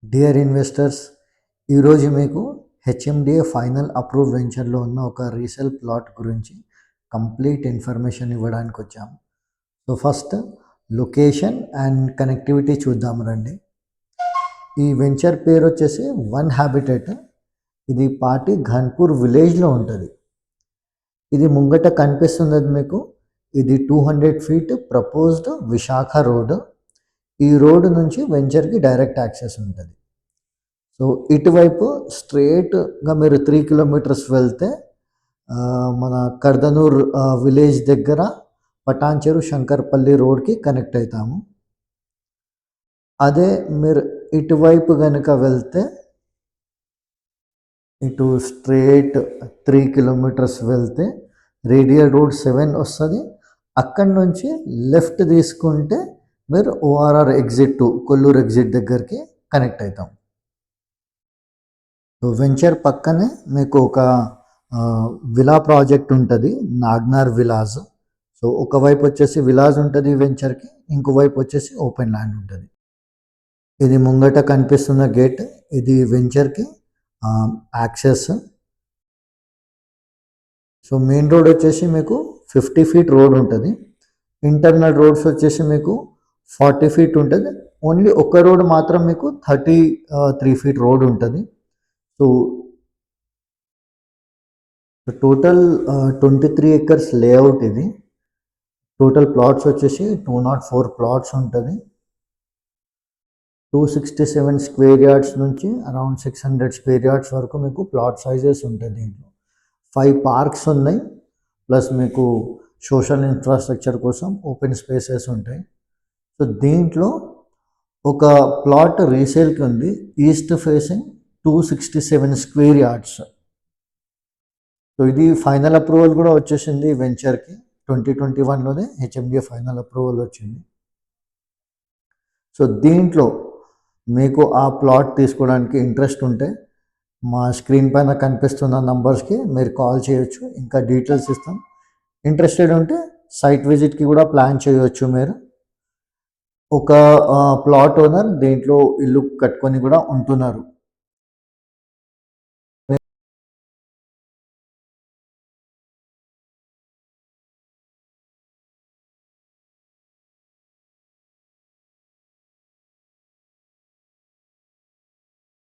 Dear investors, ఈరోజు మీకు HMDA final approve వెంచర్లో ఉన్న ఒక రీసేల్ ప్లాట్ గురించి కంప్లీట్ ఇన్ఫర్మేషన్ ఇవ్వడానికి వచ్చాము. So first location and connectivity చూద్దాం రండి. ఈ వెంచర్ పేరు వచ్చేసి వన్ హ్యాబిటేట్. ఇది పాటి ఘన్పూర్ విలేజ్లో ఉంటుంది. ఇది ముంగట కనిపిస్తున్నది మీకు. ఇది 200 ఫీట్ ప్రపోజ్డ్ విశాఖ రోడ్. ఈ రోడ్ నుంచి వెంచర్కి డైరెక్ట్ యాక్సెస్ ఉంటుంది. సో ఇటువైపు స్ట్రేట్గా మీరు 3 కిలోమీటర్స్ వెళ్తే మన కర్దనూర్ విలేజ్ దగ్గర పటాన్చెరు శంకర్పల్లి రోడ్కి కనెక్ట్ అవుతాము. అదే మీరు ఇటువైపు కనుక వెళ్తే ఇటు స్ట్రేట్ 3 కిలోమీటర్స్ వెళ్తే రేడియల్ రోడ్ 7 వస్తుంది. అక్కడి నుంచి లెఫ్ట్ తీసుకుంటే మీరు ఓఆర్ఆర్ ఎగ్జిట్ 2 కొల్లూరు ఎగ్జిట్ దగ్గరికి కనెక్ట్ అవుతాం. వెంచర్ పక్కనే మీకు ఒక విలా ప్రాజెక్ట్ ఉంటుంది, నాగ్నార్ విలాజ్. సో ఒకవైపు వచ్చేసి విలాజ్ ఉంటుంది వెంచర్కి, ఇంకోవైపు వచ్చేసి ఓపెన్ ల్యాండ్ ఉంటుంది. ఇది ముంగట కనిపిస్తున్న గేట్, ఇది వెంచర్కి యాక్సెస్. సో మెయిన్ రోడ్ వచ్చేసి మీకు 50 ఫీట్ రోడ్ ఉంటుంది. ఇంటర్నల్ రోడ్స్ వచ్చేసి మీకు 40 ఫీట్ ఉంటుంది. ఓన్లీ ఒక రోడ్ మాత్రం మీకు 33 ఫీట్ రోడ్ ఉంటుంది. సో టోటల్ 23 ఎకర్స్ లేఅవుట్ ఇది. టోటల్ ప్లాట్స్ వచ్చేసి 204 ప్లాట్స్ ఉంటుంది. 267 స్క్వేర్ యార్డ్స్ నుంచి అరౌండ్ 600 స్క్వేర్ యార్డ్స్ వరకు మీకు ప్లాట్ సైజెస్ ఉంటాయి. దీంట్లో 5 పార్క్స్ ఉన్నాయి, ప్లస్ మీకు సోషల్ ఇన్ఫ్రాస్ట్రక్చర్ కోసం ఓపెన్ స్పేసెస్ ఉంటాయి. సో దీంట్లో ఒక ప్లాట్ రీసేల్కి ఉంది, east facing 267 square yards. So ఇది ఫైనల్ అప్రూవల్ కూడా వచ్చేసింది వెంచర్కి. 2021లోనే హెచ్ఎండిఏ ఫైనల్ అప్రూవల్ వచ్చింది. సో దీంట్లో మీకు ఆ ప్లాట్ తీసుకోవడానికి ఇంట్రెస్ట్ ఉంటే మా స్క్రీన్ పైన కనిపిస్తున్న నంబర్స్కి మీరు కాల్ చేయొచ్చు, ఇంకా డీటెయిల్స్ ఇస్తాం. ఇంట్రెస్టెడ్ ఉంటే సైట్ విజిట్కి కూడా ప్లాన్ చేయవచ్చు. మీరు ఒక ప్లాట్ ఓనర్ దీంట్లో ఇల్లు కట్టుకొని కూడా ఉంటున్నారు.